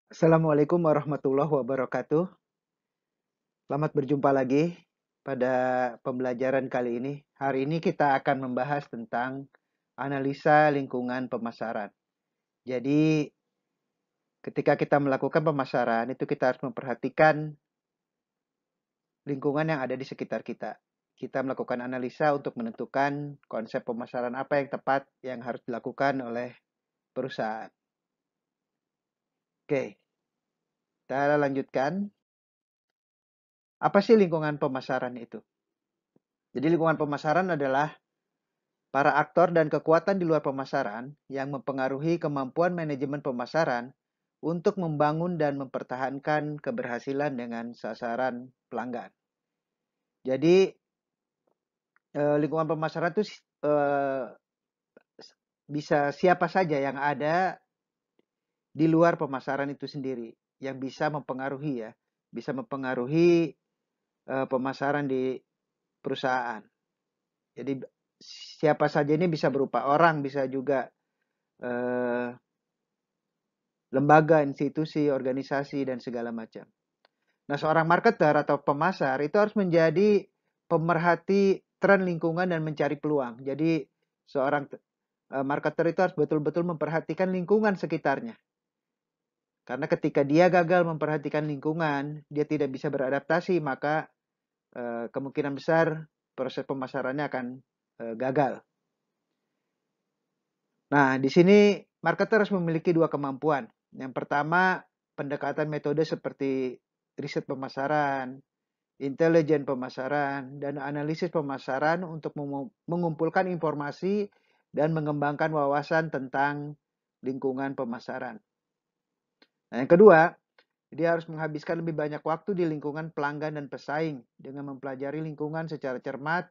Assalamualaikum warahmatullahi wabarakatuh. Selamat berjumpa lagi pada pembelajaran kali ini. Hari ini kita akan membahas tentang analisa lingkungan pemasaran. Jadi, ketika kita melakukan pemasaran, itu kita harus memperhatikan lingkungan yang ada di sekitar kita. Kita melakukan analisa untuk menentukan konsep pemasaran apa yang tepat yang harus dilakukan oleh perusahaan. Oke, kita lanjutkan. Apa sih lingkungan pemasaran itu? Jadi lingkungan pemasaran adalah para aktor dan kekuatan di luar pemasaran yang mempengaruhi kemampuan manajemen pemasaran untuk membangun dan mempertahankan keberhasilan dengan sasaran pelanggan. Jadi lingkungan pemasaran itu bisa siapa saja yang ada di luar pemasaran itu sendiri yang bisa mempengaruhi ya, bisa mempengaruhi pemasaran di perusahaan. Jadi siapa saja ini bisa berupa orang, bisa juga lembaga, institusi, organisasi, dan segala macam. Nah, seorang marketer atau pemasar itu harus menjadi pemerhati tren lingkungan dan mencari peluang. Jadi, seorang marketer itu harus betul-betul memperhatikan lingkungan sekitarnya. Karena ketika dia gagal memperhatikan lingkungan, dia tidak bisa beradaptasi, maka kemungkinan besar proses pemasarannya akan gagal. Nah, di sini marketer harus memiliki dua kemampuan. Yang pertama, pendekatan metode seperti riset pemasaran, intelijen pemasaran, dan analisis pemasaran untuk mengumpulkan informasi dan mengembangkan wawasan tentang lingkungan pemasaran. Nah, yang kedua, dia harus menghabiskan lebih banyak waktu di lingkungan pelanggan dan pesaing dengan mempelajari lingkungan secara cermat,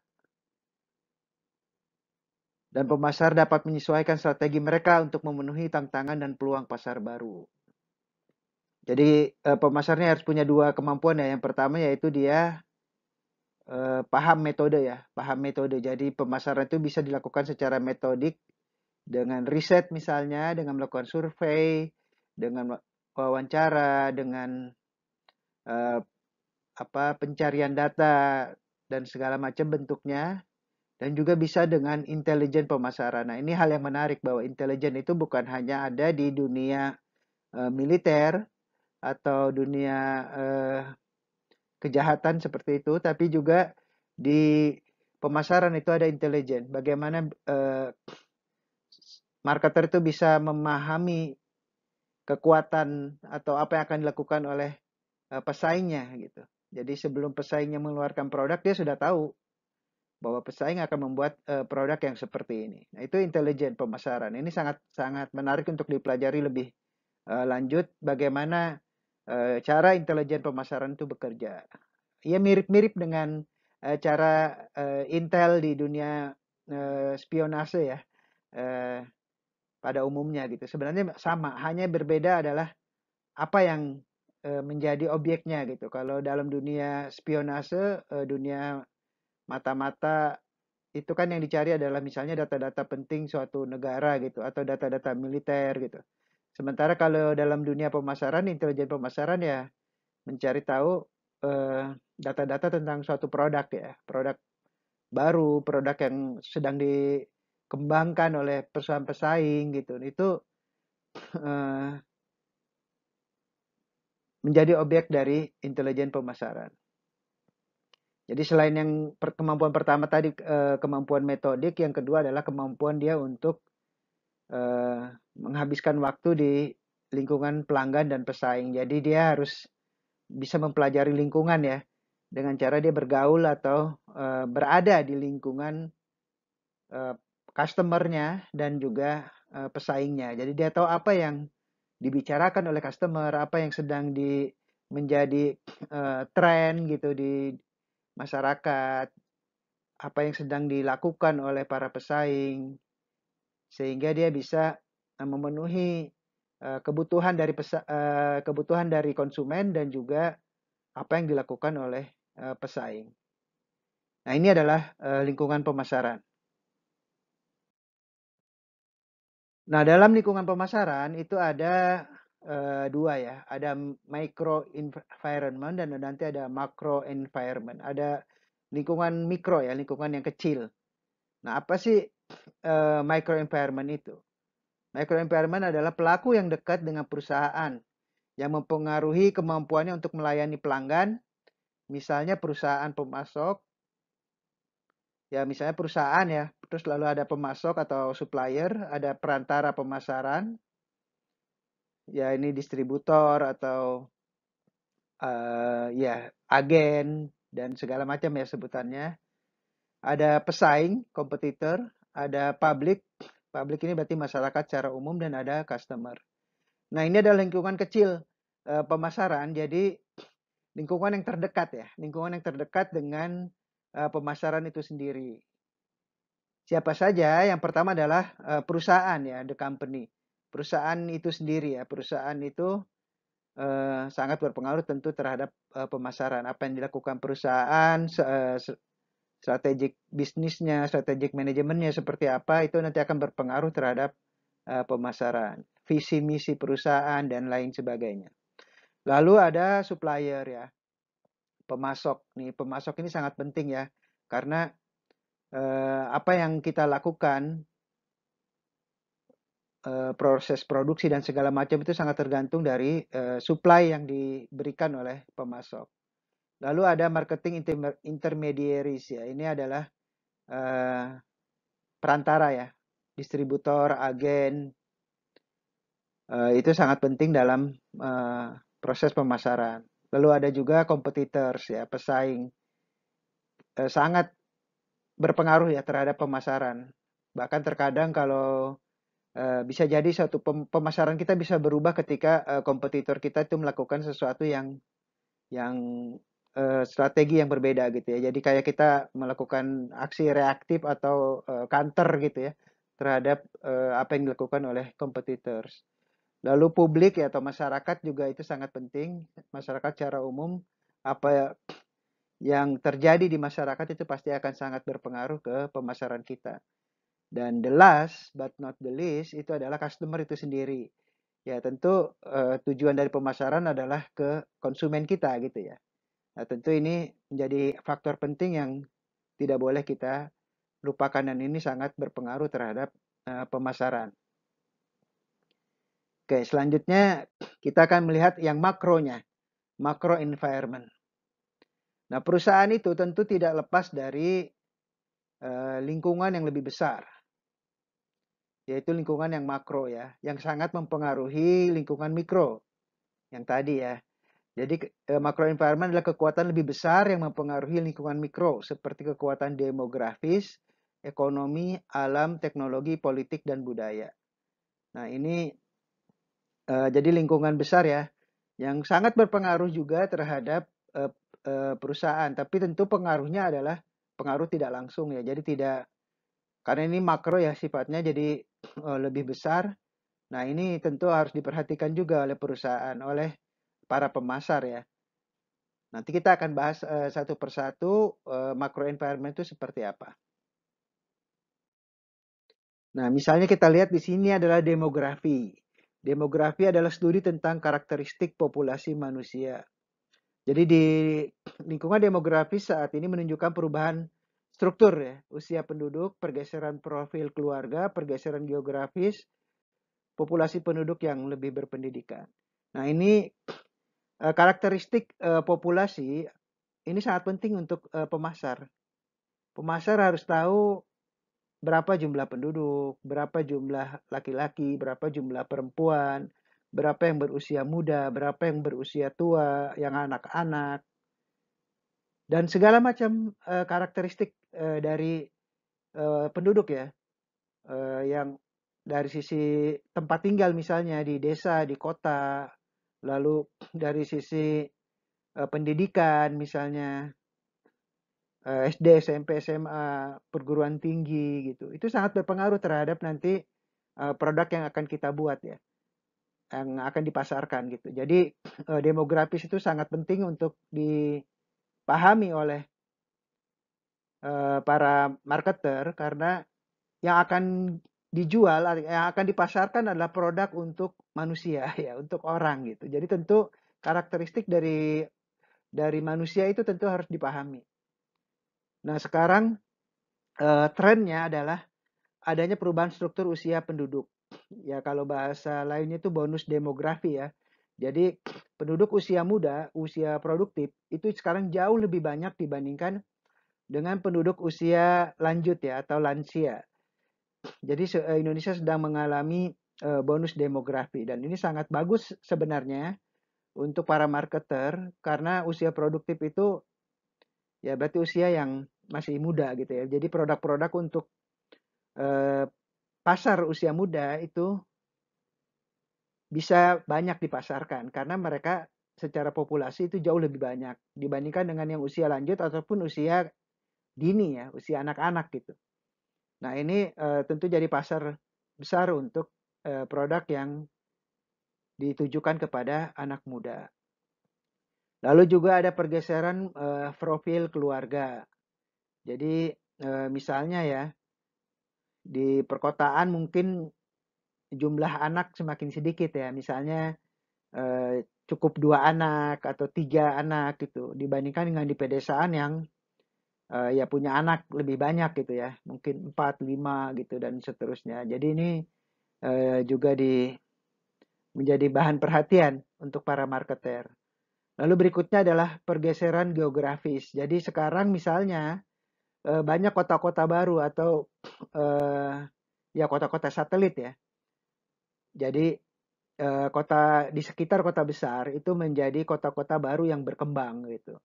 dan pemasar dapat menyesuaikan strategi mereka untuk memenuhi tantangan dan peluang pasar baru. Jadi pemasarnya harus punya dua kemampuan ya. Yang pertama yaitu dia paham metode ya, paham metode. Jadi pemasaran itu bisa dilakukan secara metodik dengan riset misalnya, dengan melakukan survei, dengan wawancara, dengan uh, pencarian data dan segala macam bentuknya, dan juga bisa dengan intelijen pemasaran. Nah, ini hal yang menarik bahwa intelijen itu bukan hanya ada di dunia militer atau dunia kejahatan seperti itu, tapi juga di pemasaran itu ada intelijen. Bagaimana marketer itu bisa memahami kekuatan atau apa yang akan dilakukan oleh pesaingnya gitu. Jadi sebelum pesaingnya mengeluarkan produk, dia sudah tahu bahwa pesaing akan membuat produk yang seperti ini. Nah, itu intelijen pemasaran. Ini sangat sangat menarik untuk dipelajari lebih lanjut bagaimana cara intelijen pemasaran itu bekerja. Ya mirip-mirip dengan cara Intel di dunia spionase ya pada umumnya gitu. Sebenarnya sama, hanya berbeda adalah apa yang menjadi objeknya gitu. Kalau dalam dunia spionase, dunia mata-mata itu kan yang dicari adalah misalnya data-data penting suatu negara gitu atau data-data militer gitu. Sementara kalau dalam dunia pemasaran, intelijen pemasaran ya mencari tahu data-data tentang suatu produk ya, produk baru, produk yang sedang dikembangkan oleh perusahaan pesaing gitu. Itu eh, menjadi objek dari intelijen pemasaran. Jadi selain yang kemampuan pertama tadi kemampuan metodik, yang kedua adalah kemampuan dia untuk menghabiskan waktu di lingkungan pelanggan dan pesaing. Jadi dia harus bisa mempelajari lingkungan ya dengan cara dia bergaul atau berada di lingkungan customer-nya dan juga pesaingnya. Jadi dia tahu apa yang dibicarakan oleh customer, apa yang sedang menjadi tren gitu di masyarakat, apa yang sedang dilakukan oleh para pesaing, sehingga dia bisa memenuhi kebutuhan dari konsumen dan juga apa yang dilakukan oleh pesaing. Nah, ini adalah lingkungan pemasaran. Nah, dalam lingkungan pemasaran itu ada dua ya. Ada micro environment dan nanti ada macro environment. Ada lingkungan mikro ya, lingkungan yang kecil. Nah, apa sih micro environment itu? Micro environment adalah pelaku yang dekat dengan perusahaan yang mempengaruhi kemampuannya untuk melayani pelanggan, misalnya perusahaan pemasok, ya misalnya perusahaan ya, terus lalu ada pemasok atau supplier, ada perantara pemasaran, ya ini distributor atau ya agen dan segala macam ya sebutannya. Ada pesaing, kompetitor, ada public, public ini berarti masyarakat secara umum dan ada customer. Nah ini adalah lingkungan kecil pemasaran, jadi lingkungan yang terdekat ya, lingkungan yang terdekat dengan pemasaran itu sendiri. Siapa saja? Yang pertama adalah perusahaan ya, the company. Perusahaan itu sendiri ya, perusahaan itu sangat berpengaruh tentu terhadap pemasaran. Apa yang dilakukan perusahaan, strategik bisnisnya, strategik manajemennya seperti apa, itu nanti akan berpengaruh terhadap pemasaran, visi misi perusahaan dan lain sebagainya. Lalu ada supplier ya, pemasok nih, pemasok ini sangat penting ya, karena apa yang kita lakukan, proses produksi dan segala macam itu sangat tergantung dari supply yang diberikan oleh pemasok. Lalu ada marketing intermediaries ya, ini adalah perantara ya, distributor, agen, itu sangat penting dalam proses pemasaran. Lalu ada juga competitors ya, pesaing, sangat berpengaruh ya terhadap pemasaran. Bahkan terkadang kalau bisa jadi suatu pemasaran kita bisa berubah ketika kompetitor kita itu melakukan sesuatu yang strategi yang berbeda gitu ya. Jadi kayak kita melakukan aksi reaktif atau counter gitu ya terhadap apa yang dilakukan oleh competitors. Lalu publik ya atau masyarakat juga itu sangat penting. Masyarakat secara umum apa yang terjadi di masyarakat itu pasti akan sangat berpengaruh ke pemasaran kita. Dan the last but not the least itu adalah customer itu sendiri. Ya tentu tujuan dari pemasaran adalah ke konsumen kita gitu ya. Nah, tentu ini menjadi faktor penting yang tidak boleh kita lupakan dan ini sangat berpengaruh terhadap pemasaran. Oke, selanjutnya kita akan melihat yang makronya, macro environment. Nah, perusahaan itu tentu tidak lepas dari lingkungan yang lebih besar, yaitu lingkungan yang makro ya, yang sangat mempengaruhi lingkungan mikro yang tadi ya. Jadi macro environment adalah kekuatan lebih besar yang mempengaruhi lingkungan mikro seperti kekuatan demografis, ekonomi, alam, teknologi, politik, dan budaya. Nah ini jadi lingkungan besar ya yang sangat berpengaruh juga terhadap perusahaan. Tapi tentu pengaruhnya adalah pengaruh tidak langsung ya. Jadi tidak, karena ini makro ya sifatnya jadi lebih besar. Nah ini tentu harus diperhatikan juga oleh perusahaan, oleh para pemasar ya. Nanti kita akan bahas satu persatu macro environment itu seperti apa. Nah, misalnya kita lihat di sini adalah demografi. Demografi adalah studi tentang karakteristik populasi manusia. Jadi di lingkungan demografis saat ini menunjukkan perubahan struktur ya, usia penduduk, pergeseran profil keluarga, pergeseran geografis, populasi penduduk yang lebih berpendidikan. Nah, ini karakteristik populasi ini sangat penting untuk pemasar. Pemasar harus tahu berapa jumlah penduduk, berapa jumlah laki-laki, berapa jumlah perempuan, berapa yang berusia muda, berapa yang berusia tua, yang anak-anak, dan segala macam karakteristik dari penduduk ya, yang dari sisi tempat tinggal misalnya di desa, di kota, lalu dari sisi pendidikan misalnya SD, SMP, SMA, perguruan tinggi gitu. Itu sangat berpengaruh terhadap nanti produk yang akan kita buat ya, yang akan dipasarkan gitu. Jadi demografis itu sangat penting untuk dipahami oleh para marketer karena yang akan dijual, yang akan dipasarkan adalah produk untuk manusia ya, untuk orang gitu. Jadi tentu karakteristik dari manusia itu tentu harus dipahami. Nah, sekarang trennya adalah adanya perubahan struktur usia penduduk. Ya, kalau bahasa lainnya itu bonus demografi ya. Jadi penduduk usia muda, usia produktif itu sekarang jauh lebih banyak dibandingkan dengan penduduk usia lanjut ya atau lansia. Jadi Indonesia sedang mengalami bonus demografi dan ini sangat bagus sebenarnya untuk para marketer karena usia produktif itu ya berarti usia yang masih muda gitu ya. Jadi produk-produk untuk eh, pasar usia muda itu bisa banyak dipasarkan karena mereka secara populasi itu jauh lebih banyak dibandingkan dengan yang usia lanjut ataupun usia dini ya, usia anak-anak gitu. Nah, ini tentu jadi pasar besar untuk produk yang ditujukan kepada anak muda. Lalu juga ada pergeseran profil keluarga. Jadi misalnya ya di perkotaan mungkin jumlah anak semakin sedikit ya. Misalnya cukup 2 anak atau 3 anak gitu dibandingkan dengan di pedesaan yang ya punya anak lebih banyak gitu ya. Mungkin 4, 5 gitu dan seterusnya. Jadi ini juga menjadi bahan perhatian untuk para marketer. Lalu berikutnya adalah pergeseran geografis. Jadi sekarang misalnya banyak kota-kota baru atau ya kota-kota satelit ya. Jadi kota di sekitar kota besar itu menjadi kota-kota baru yang berkembang gitu.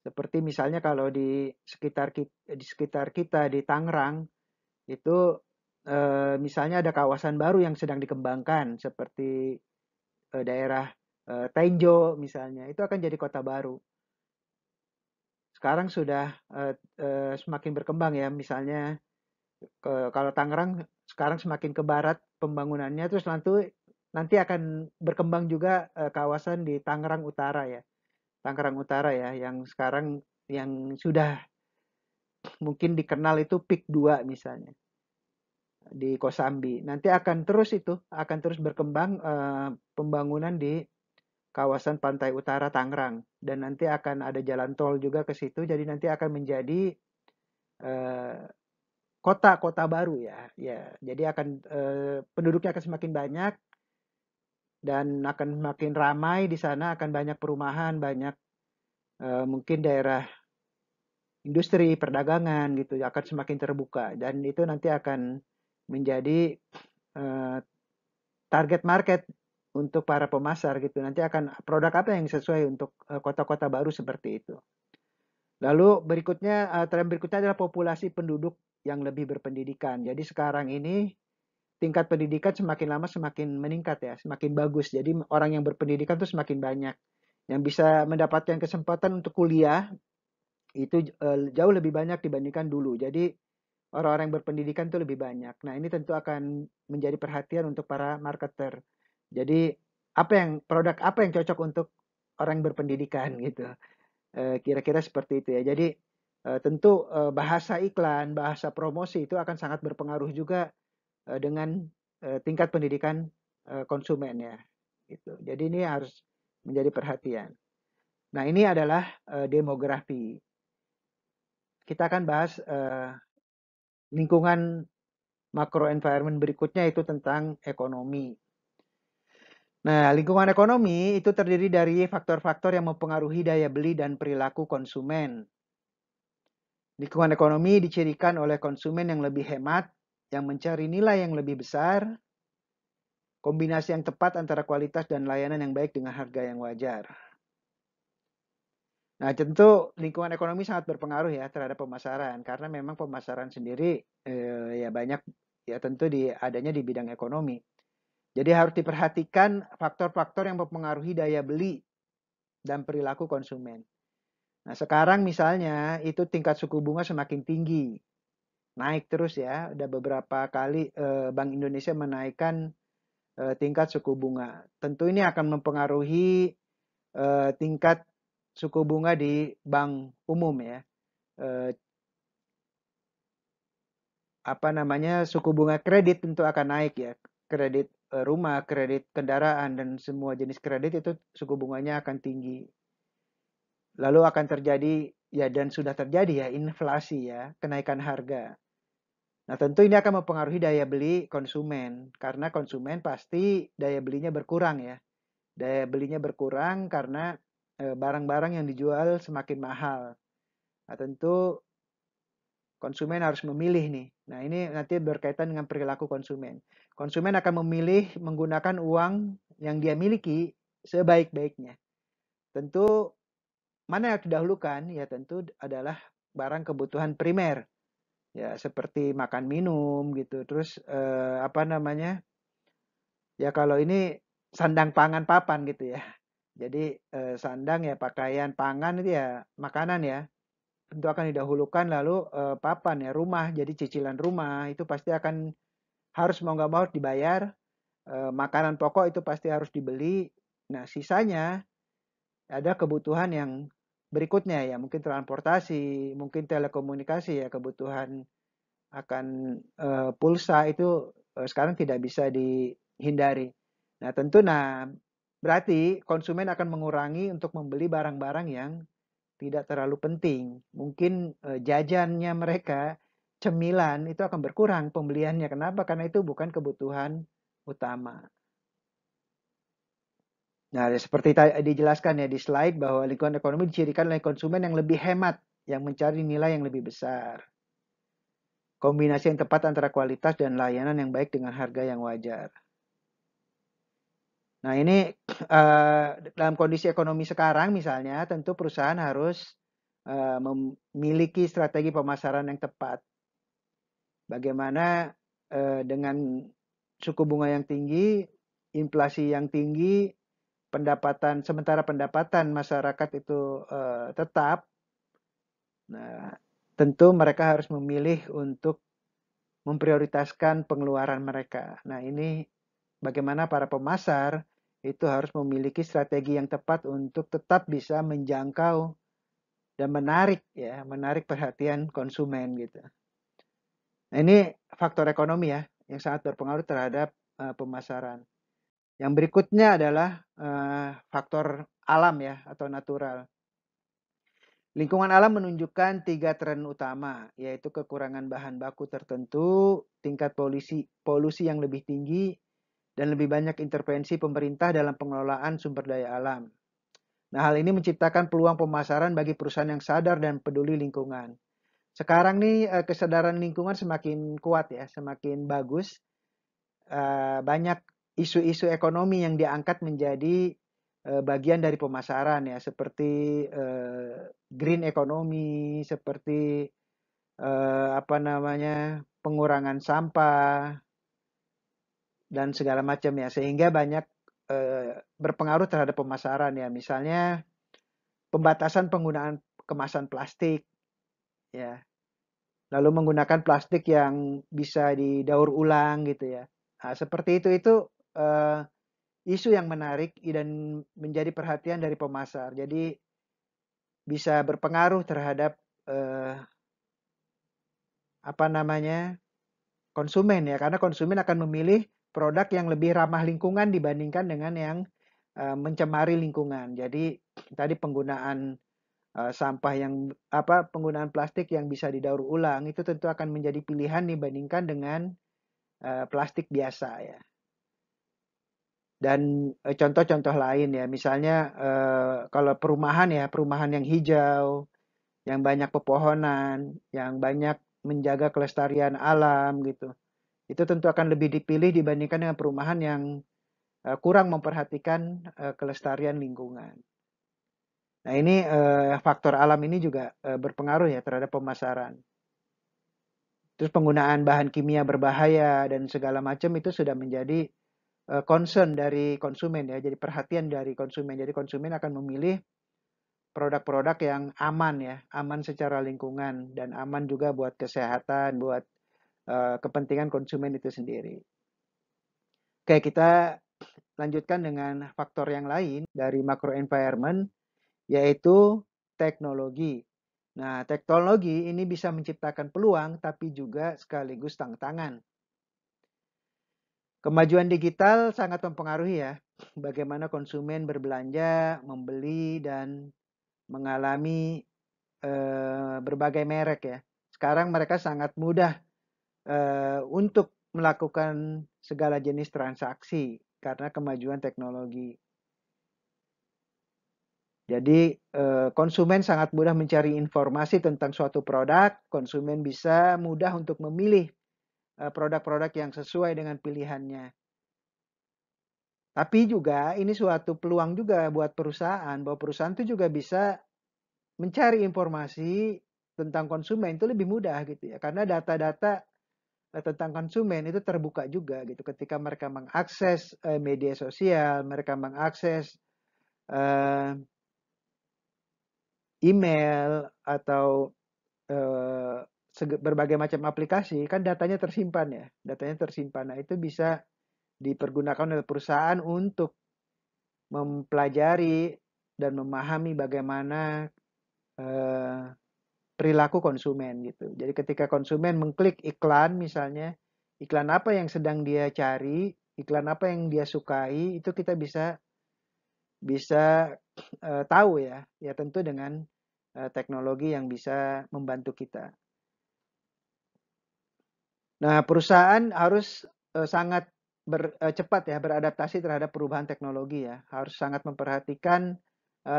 Seperti misalnya kalau di sekitar kita di Tangerang itu misalnya ada kawasan baru yang sedang dikembangkan seperti daerah Tenjo misalnya, itu akan jadi kota baru. Sekarang sudah semakin berkembang ya, misalnya kalau Tangerang sekarang semakin ke barat pembangunannya, terus nanti akan berkembang juga kawasan di Tangerang Utara ya, Tangerang Utara ya, yang sekarang yang sudah mungkin dikenal itu PIK 2 misalnya di Kosambi. Nanti akan terus berkembang pembangunan di kawasan pantai utara Tangerang dan nanti akan ada jalan tol juga ke situ. Jadi nanti akan menjadi eh, kota-kota baru ya. Ya, jadi penduduknya akan semakin banyak dan akan semakin ramai di sana, akan banyak perumahan, banyak mungkin daerah industri, perdagangan gitu akan semakin terbuka dan itu nanti akan menjadi eh, target market untuk para pemasar gitu. Nanti akan produk apa yang sesuai untuk kota-kota baru seperti itu. Lalu tren berikutnya adalah populasi penduduk yang lebih berpendidikan. Jadi sekarang ini tingkat pendidikan semakin lama semakin meningkat ya, semakin bagus. Jadi orang yang berpendidikan tuh semakin banyak. Yang bisa mendapatkan kesempatan untuk kuliah itu jauh lebih banyak dibandingkan dulu. Jadi orang-orang yang berpendidikan tuh lebih banyak. Nah, ini tentu akan menjadi perhatian untuk para marketer. Jadi produk apa yang cocok untuk orang yang berpendidikan gitu. Kira-kira seperti itu ya. Jadi tentu bahasa iklan, bahasa promosi itu akan sangat berpengaruh juga dengan tingkat pendidikan konsumen ya. Gitu. Jadi ini harus menjadi perhatian. Nah ini adalah demografi. Kita akan bahas lingkungan makro environment berikutnya itu tentang ekonomi. Nah, lingkungan ekonomi itu terdiri dari faktor-faktor yang mempengaruhi daya beli dan perilaku konsumen. Lingkungan ekonomi dicirikan oleh konsumen yang lebih hemat, yang mencari nilai yang lebih besar, kombinasi yang tepat antara kualitas dan layanan yang baik dengan harga yang wajar. Nah, tentu lingkungan ekonomi sangat berpengaruh ya terhadap pemasaran karena memang pemasaran sendiri ya banyak ya tentu adanya di bidang ekonomi. Jadi harus diperhatikan faktor-faktor yang mempengaruhi daya beli dan perilaku konsumen. Nah, sekarang misalnya itu tingkat suku bunga semakin tinggi. Naik terus ya. Ada beberapa kali Bank Indonesia menaikkan tingkat suku bunga. Tentu ini akan mempengaruhi tingkat suku bunga di bank umum ya. apa namanya, suku bunga kredit tentu akan naik ya. Kredit rumah, kredit kendaraan, dan semua jenis kredit itu suku bunganya akan tinggi. Lalu akan terjadi ya, dan sudah terjadi ya, inflasi ya, kenaikan harga. Nah, tentu ini akan mempengaruhi daya beli konsumen karena konsumen pasti daya belinya berkurang ya. Daya belinya berkurang karena barang-barang yang dijual semakin mahal. Nah, tentu konsumen harus memilih nih. Nah, ini nanti berkaitan dengan perilaku konsumen. Konsumen akan memilih menggunakan uang yang dia miliki sebaik-baiknya. Tentu mana yang didahulukan? Ya tentu adalah barang kebutuhan primer. Ya seperti makan minum gitu. Terus apa namanya? Ya kalau ini sandang pangan papan gitu ya. Jadi sandang ya pakaian, pangan itu ya makanan ya. Tentu akan didahulukan, lalu papan ya rumah. Jadi cicilan rumah itu pasti akan harus mau nggak mau dibayar. Makanan pokok itu pasti harus dibeli. Nah, sisanya ada kebutuhan yang berikutnya ya, mungkin transportasi, mungkin telekomunikasi ya, kebutuhan akan pulsa itu sekarang tidak bisa dihindari. Nah, tentu berarti konsumen akan mengurangi untuk membeli barang-barang yang tidak terlalu penting. Mungkin jajannya mereka, cemilan itu akan berkurang pembeliannya. Kenapa? Karena itu bukan kebutuhan utama. Nah, seperti dijelaskan ya di slide bahwa lingkungan ekonomi dicirikan oleh konsumen yang lebih hemat, yang mencari nilai yang lebih besar. Kombinasi yang tepat antara kualitas dan layanan yang baik dengan harga yang wajar. Nah, ini dalam kondisi ekonomi sekarang misalnya, tentu perusahaan harus memiliki strategi pemasaran yang tepat. Bagaimana dengan suku bunga yang tinggi, inflasi yang tinggi, sementara pendapatan masyarakat itu tetap. Nah, tentu mereka harus memilih untuk memprioritaskan pengeluaran mereka. Nah, ini bagaimana para pemasar itu harus memiliki strategi yang tepat untuk tetap bisa menjangkau dan menarik perhatian konsumen gitu. Nah, ini faktor ekonomi ya yang sangat berpengaruh terhadap pemasaran. Yang berikutnya adalah faktor alam ya atau natural. Lingkungan alam menunjukkan 3 tren utama, yaitu kekurangan bahan baku tertentu, tingkat polusi yang lebih tinggi, dan lebih banyak intervensi pemerintah dalam pengelolaan sumber daya alam. Nah, hal ini menciptakan peluang pemasaran bagi perusahaan yang sadar dan peduli lingkungan. Sekarang nih kesadaran lingkungan semakin kuat ya, semakin bagus. Banyak isu-isu ekonomi yang diangkat menjadi bagian dari pemasaran ya, seperti green economy, seperti apa namanya, pengurangan sampah dan segala macam ya, sehingga banyak berpengaruh terhadap pemasaran ya. Misalnya pembatasan penggunaan kemasan plastik ya, lalu menggunakan plastik yang bisa didaur ulang gitu ya. Nah, seperti itu isu yang menarik dan menjadi perhatian dari pemasar. Jadi bisa berpengaruh terhadap apa namanya, konsumen ya, karena konsumen akan memilih produk yang lebih ramah lingkungan dibandingkan dengan yang mencemari lingkungan. Jadi tadi penggunaan sampah yang penggunaan plastik yang bisa didaur ulang itu tentu akan menjadi pilihan dibandingkan dengan plastik biasa ya. Dan contoh-contoh lain ya, misalnya kalau perumahan ya, perumahan yang hijau, yang banyak pepohonan, yang banyak menjaga kelestarian alam gitu. Itu tentu akan lebih dipilih dibandingkan dengan perumahan yang kurang memperhatikan kelestarian lingkungan. Nah, ini faktor alam ini juga berpengaruh ya terhadap pemasaran. Terus penggunaan bahan kimia berbahaya dan segala macam itu sudah menjadi concern dari konsumen ya, jadi perhatian dari konsumen. Jadi konsumen akan memilih produk-produk yang aman ya, aman secara lingkungan dan aman juga buat kesehatan, buat kepentingan konsumen itu sendiri. Oke, kita lanjutkan dengan faktor yang lain dari macro environment, yaitu teknologi. Nah, teknologi ini bisa menciptakan peluang, tapi juga sekaligus tantangan. Kemajuan digital sangat mempengaruhi ya, bagaimana konsumen berbelanja, membeli, dan mengalami berbagai merek ya. Sekarang mereka sangat mudah untuk melakukan segala jenis transaksi karena kemajuan teknologi. Jadi konsumen sangat mudah mencari informasi tentang suatu produk, konsumen bisa mudah untuk memilih produk-produk yang sesuai dengan pilihannya. Tapi juga ini suatu peluang juga buat perusahaan, bahwa perusahaan itu juga bisa mencari informasi tentang konsumen itu lebih mudah gitu ya. Karena data-data tentang konsumen itu terbuka juga gitu. Ketika mereka mengakses media sosial, mereka mengakses eh, email atau eh, berbagai macam aplikasi, kan datanya tersimpan ya. Datanya tersimpan. Nah, itu bisa dipergunakan oleh perusahaan untuk mempelajari dan memahami bagaimana eh, perilaku konsumen gitu. Jadi ketika konsumen mengklik iklan misalnya, iklan apa yang sedang dia cari, iklan apa yang dia sukai, itu kita bisa bisa tahu ya. Ya tentu dengan teknologi yang bisa membantu kita. Nah, perusahaan harus sangat cepat ya beradaptasi terhadap perubahan teknologi ya. Harus sangat memperhatikan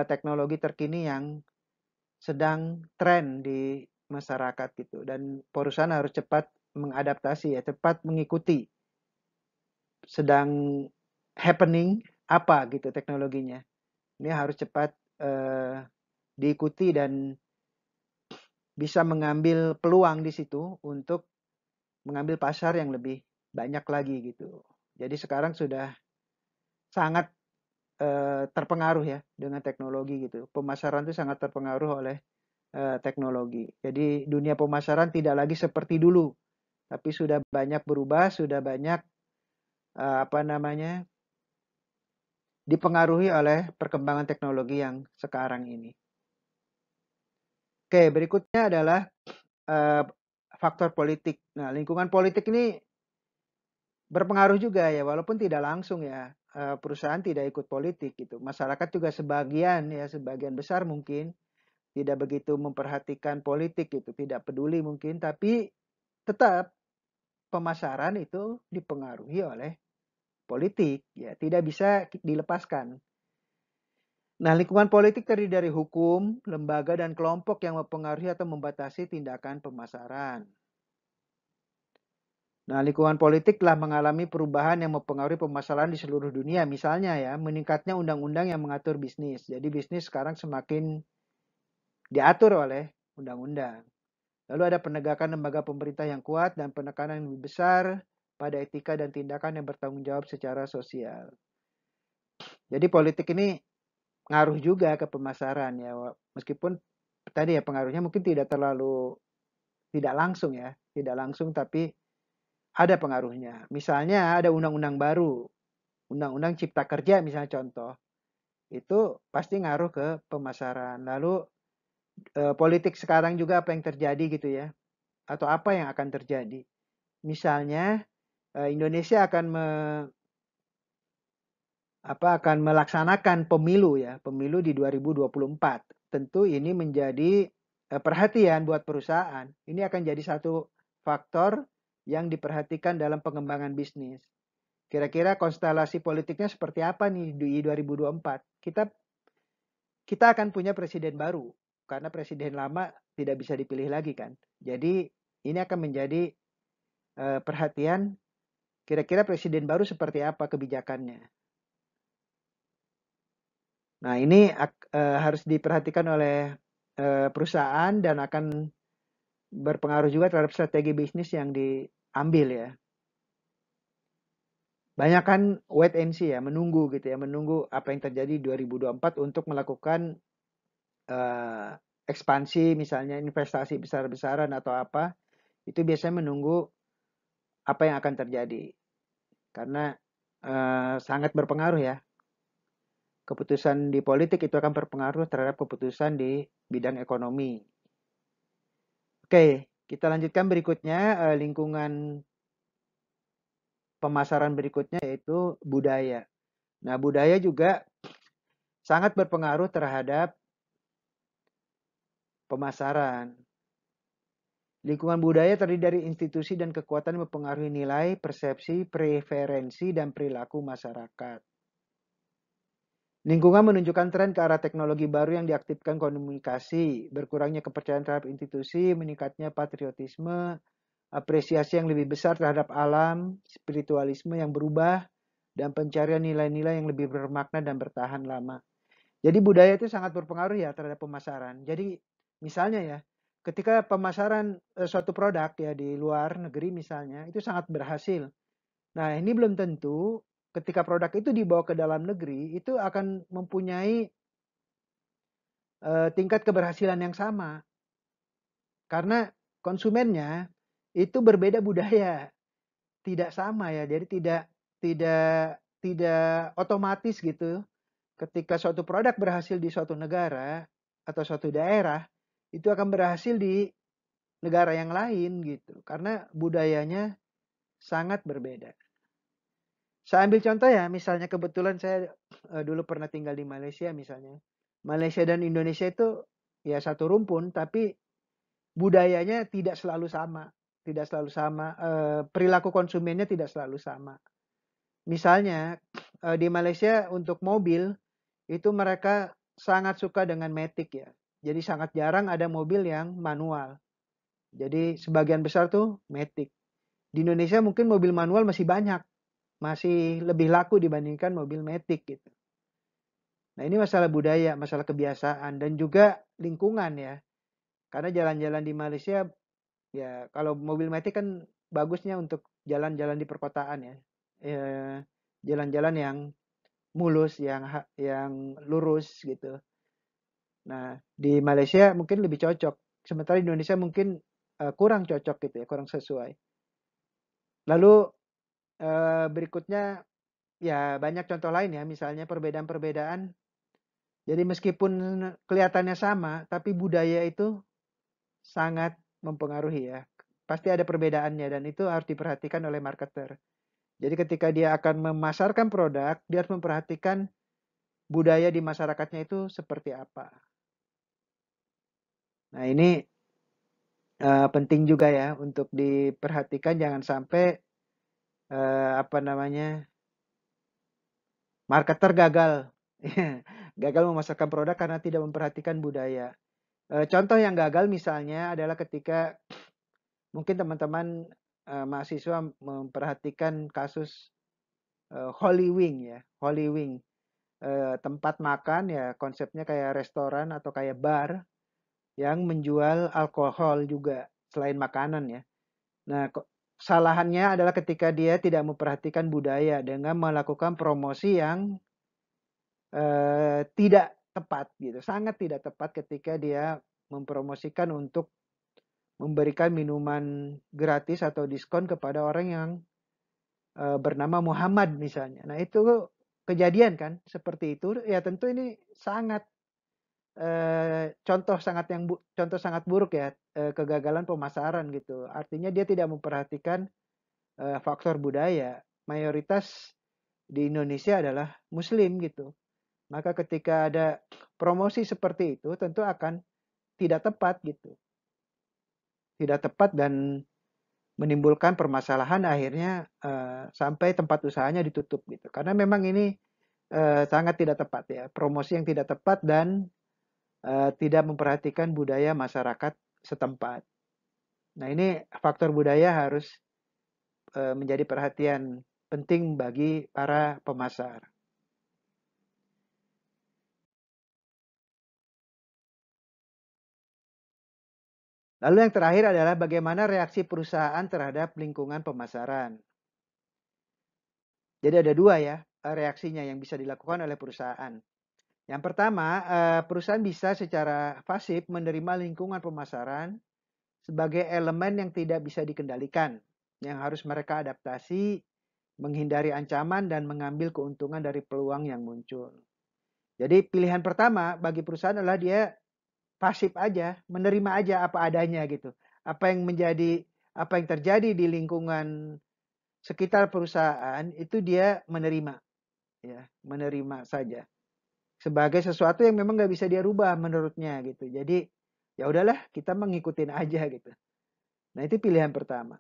teknologi terkini yang sedang tren di masyarakat gitu. Dan perusahaan harus cepat mengadaptasi ya, cepat mengikuti sedang happening apa gitu teknologinya. Ini harus cepat diikuti dan bisa mengambil peluang di situ untuk mengambil pasar yang lebih banyak lagi gitu. Jadi sekarang sudah sangat terpengaruh ya dengan teknologi gitu. Pemasaran itu sangat terpengaruh oleh teknologi. Jadi dunia pemasaran tidak lagi seperti dulu, tapi sudah banyak berubah, sudah banyak apa namanya dipengaruhi oleh perkembangan teknologi yang sekarang ini. Oke, berikutnya adalah uh, faktor politik. Nah, lingkungan politik ini berpengaruh juga ya, walaupun tidak langsung ya. Perusahaan tidak ikut politik gitu. Masyarakat juga sebagian ya, sebagian besar mungkin tidak begitu memperhatikan politik gitu, tidak peduli mungkin, tapi tetap pemasaran itu dipengaruhi oleh politik ya, tidak bisa dilepaskan. Nah, lingkungan politik terdiri dari hukum, lembaga, dan kelompok yang mempengaruhi atau membatasi tindakan pemasaran. Nah, lingkungan politik telah mengalami perubahan yang mempengaruhi pemasaran di seluruh dunia. Misalnya ya, meningkatnya undang-undang yang mengatur bisnis. Jadi bisnis sekarang semakin diatur oleh undang-undang. Lalu ada penegakan lembaga pemerintah yang kuat dan penekanan yang lebih besar pada etika dan tindakan yang bertanggung jawab secara sosial. Jadi politik ini ngaruh juga ke pemasaran ya, meskipun tadi ya pengaruhnya mungkin tidak langsung ya, tidak langsung tapi ada pengaruhnya. Misalnya ada undang-undang baru, undang-undang cipta kerja misalnya contoh, itu pasti ngaruh ke pemasaran. Lalu politik sekarang juga apa yang terjadi gitu ya, atau apa yang akan terjadi. Misalnya Indonesia akan melaksanakan pemilu ya, pemilu di 2024. Tentu ini menjadi perhatian buat perusahaan. Ini akan jadi satu faktor yang diperhatikan dalam pengembangan bisnis. Kira-kira konstelasi politiknya seperti apa nih di 2024? Kita akan punya presiden baru karena presiden lama tidak bisa dipilih lagi kan. Jadi ini akan menjadi perhatian kira-kira presiden baru seperti apa kebijakannya. Nah, ini harus diperhatikan oleh perusahaan dan akan berpengaruh juga terhadap strategi bisnis yang diambil ya. Banyak kan wait and see ya, menunggu gitu ya, menunggu apa yang terjadi 2024 untuk melakukan ekspansi misalnya investasi besar-besaran atau apa, itu biasanya menunggu apa yang akan terjadi. Karena sangat berpengaruh ya. Keputusan di politik itu akan berpengaruh terhadap keputusan di bidang ekonomi. Oke, kita lanjutkan berikutnya, lingkungan pemasaran berikutnya yaitu budaya. Nah, budaya juga sangat berpengaruh terhadap pemasaran. Lingkungan budaya terdiri dari institusi dan kekuatan yang mempengaruhi nilai, persepsi, preferensi, dan perilaku masyarakat. Lingkungan menunjukkan tren ke arah teknologi baru yang diaktifkan komunikasi, berkurangnya kepercayaan terhadap institusi, meningkatnya patriotisme, apresiasi yang lebih besar terhadap alam, spiritualisme yang berubah, dan pencarian nilai-nilai yang lebih bermakna dan bertahan lama. Jadi budaya itu sangat berpengaruh ya terhadap pemasaran. Jadi misalnya ya, ketika pemasaran suatu produk ya di luar negeri misalnya, itu sangat berhasil. Nah, ini belum tentu ketika produk itu dibawa ke dalam negeri, itu akan mempunyai tingkat keberhasilan yang sama. Karena konsumennya itu berbeda budaya, tidak sama ya. Jadi tidak tidak otomatis gitu. Ketika suatu produk berhasil di suatu negara atau suatu daerah, itu akan berhasil di negara yang lain gitu. Karena budayanya sangat berbeda. Saya ambil contoh ya, misalnya kebetulan saya dulu pernah tinggal di Malaysia misalnya. Malaysia dan Indonesia itu ya satu rumpun, tapi budayanya tidak selalu sama. Tidak selalu sama, perilaku konsumennya tidak selalu sama. Misalnya di Malaysia untuk mobil, itu mereka sangat suka dengan matic ya. Jadi sangat jarang ada mobil yang manual. Jadi sebagian besar tuh matic. Di Indonesia mungkin mobil manual masih banyak, masih lebih laku dibandingkan mobil matic gitu. Nah ini masalah budaya, masalah kebiasaan dan juga lingkungan ya. Karena jalan-jalan di Malaysia ya kalau mobil matic kan bagusnya untuk jalan-jalan di perkotaan ya. Jalan-jalan yang mulus, yang lurus gitu. Nah, di Malaysia mungkin lebih cocok. Sementara di Indonesia mungkin kurang cocok gitu ya, kurang sesuai. Lalu berikutnya ya banyak contoh lain ya, misalnya perbedaan-perbedaan. Jadi meskipun kelihatannya sama, tapi budaya itu sangat mempengaruhi ya. Pasti ada perbedaannya dan itu harus diperhatikan oleh marketer. Jadi ketika dia akan memasarkan produk, dia harus memperhatikan budaya di masyarakatnya itu seperti apa. Nah ini penting juga ya untuk diperhatikan jangan sampai apa namanya marketer gagal gagal memasarkan produk karena tidak memperhatikan budaya. Contoh yang gagal misalnya adalah ketika mungkin teman-teman mahasiswa memperhatikan kasus Holy Wing ya, Holy Wing tempat makan ya konsepnya kayak restoran atau kayak bar yang menjual alkohol juga selain makanan ya. Nah, kesalahannya adalah ketika dia tidak memperhatikan budaya dengan melakukan promosi yang tidak tepat gitu, sangat tidak tepat ketika dia mempromosikan untuk memberikan minuman gratis atau diskon kepada orang yang bernama Muhammad misalnya. Nah, itu kejadian kan seperti itu ya tentu ini sangat contoh sangat buruk ya kegagalan pemasaran gitu. Artinya dia tidak memperhatikan faktor budaya. Mayoritas di Indonesia adalah Muslim gitu. Maka ketika ada promosi seperti itu tentu akan tidak tepat gitu. Tidak tepat dan menimbulkan permasalahan akhirnya sampai tempat usahanya ditutup gitu. Karena memang ini sangat tidak tepat ya. Promosi yang tidak tepat dan tidak memperhatikan budaya masyarakat setempat. Nah, ini faktor budaya harus menjadi perhatian penting bagi para pemasar. Lalu yang terakhir adalah bagaimana reaksi perusahaan terhadap lingkungan pemasaran. Jadi ada dua ya reaksinya yang bisa dilakukan oleh perusahaan. Yang pertama, perusahaan bisa secara pasif menerima lingkungan pemasaran sebagai elemen yang tidak bisa dikendalikan, yang harus mereka adaptasi, menghindari ancaman, dan mengambil keuntungan dari peluang yang muncul. Jadi pilihan pertama bagi perusahaan adalah dia pasif aja, menerima aja apa adanya gitu. apa yang terjadi di lingkungan sekitar perusahaan itu dia menerima, ya, menerima saja sebagai sesuatu yang memang nggak bisa dia rubah menurutnya gitu. Jadi ya udahlah kita mengikutin aja gitu. Nah itu pilihan pertama.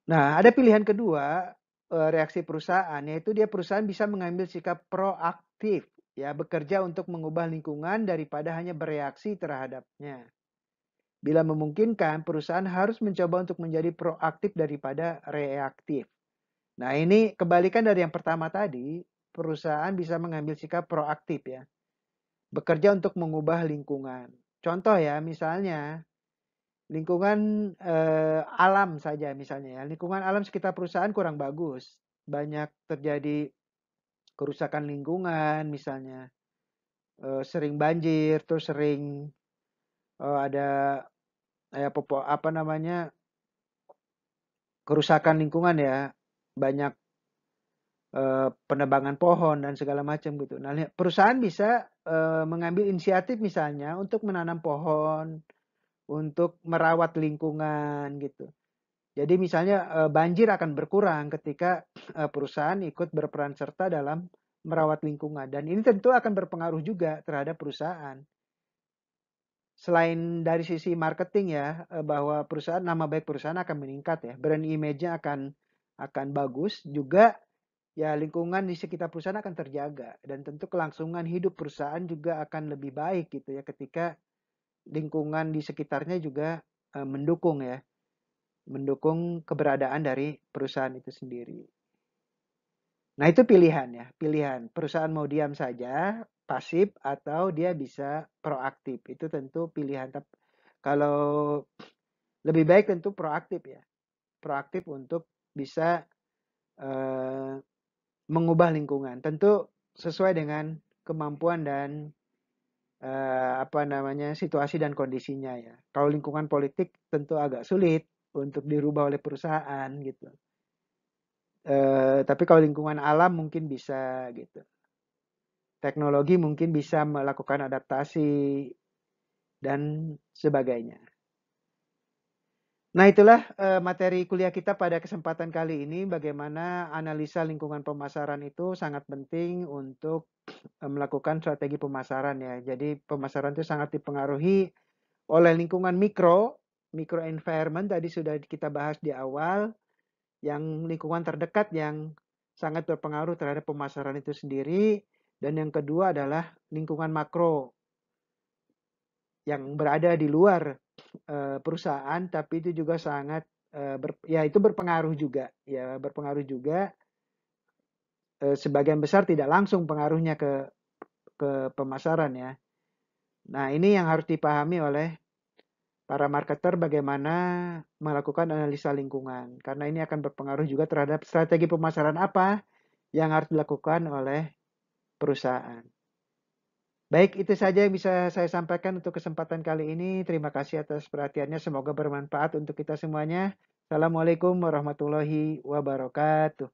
Nah ada pilihan kedua, reaksi perusahaan, yaitu perusahaan bisa mengambil sikap proaktif, ya, bekerja untuk mengubah lingkungan daripada hanya bereaksi terhadapnya. Bila memungkinkan, perusahaan harus mencoba untuk menjadi proaktif daripada reaktif. Nah, ini kebalikan dari yang pertama tadi, perusahaan bisa mengambil sikap proaktif, ya, bekerja untuk mengubah lingkungan. Contoh ya, misalnya lingkungan alam saja misalnya ya. Lingkungan alam sekitar perusahaan kurang bagus. Banyak terjadi kerusakan lingkungan misalnya. Sering banjir, terus sering ada apa namanya kerusakan lingkungan ya. Banyak penebangan pohon dan segala macam gitu. Nah, perusahaan bisa mengambil inisiatif misalnya untuk menanam pohon, untuk merawat lingkungan gitu. Jadi misalnya banjir akan berkurang ketika perusahaan ikut berperan serta dalam merawat lingkungan, dan ini tentu akan berpengaruh juga terhadap perusahaan. Selain dari sisi marketing ya, bahwa nama baik perusahaan akan meningkat ya, brand image-nya akan bagus juga. Ya, lingkungan di sekitar perusahaan akan terjaga dan tentu kelangsungan hidup perusahaan juga akan lebih baik gitu ya ketika lingkungan di sekitarnya juga mendukung ya, mendukung keberadaan dari perusahaan itu sendiri. Nah, itu pilihan ya, pilihan. Perusahaan mau diam saja, pasif, atau dia bisa proaktif. Itu tentu pilihan. Kalau lebih baik tentu proaktif ya. Proaktif untuk bisa eh, mengubah lingkungan. Tentu sesuai dengan kemampuan dan apa namanya situasi dan kondisinya ya. Kalau lingkungan politik tentu agak sulit untuk dirubah oleh perusahaan gitu. Tapi kalau lingkungan alam mungkin bisa gitu. Teknologi mungkin bisa melakukan adaptasi dan sebagainya. Nah, itulah materi kuliah kita pada kesempatan kali ini, bagaimana analisa lingkungan pemasaran itu sangat penting untuk melakukan strategi pemasaran ya. Jadi pemasaran itu sangat dipengaruhi oleh lingkungan mikro environment tadi sudah kita bahas di awal, yang lingkungan terdekat yang sangat berpengaruh terhadap pemasaran itu sendiri, dan yang kedua adalah lingkungan makro yang berada di luar perusahaan, tapi itu juga sangat ya itu berpengaruh juga ya, berpengaruh juga sebagian besar tidak langsung pengaruhnya ke pemasaran ya. Nah, ini yang harus dipahami oleh para marketer, bagaimana melakukan analisa lingkungan, karena ini akan berpengaruh juga terhadap strategi pemasaran apa yang harus dilakukan oleh perusahaan. Baik, itu saja yang bisa saya sampaikan untuk kesempatan kali ini. Terima kasih atas perhatiannya. Semoga bermanfaat untuk kita semuanya. Assalamualaikum warahmatullahi wabarakatuh.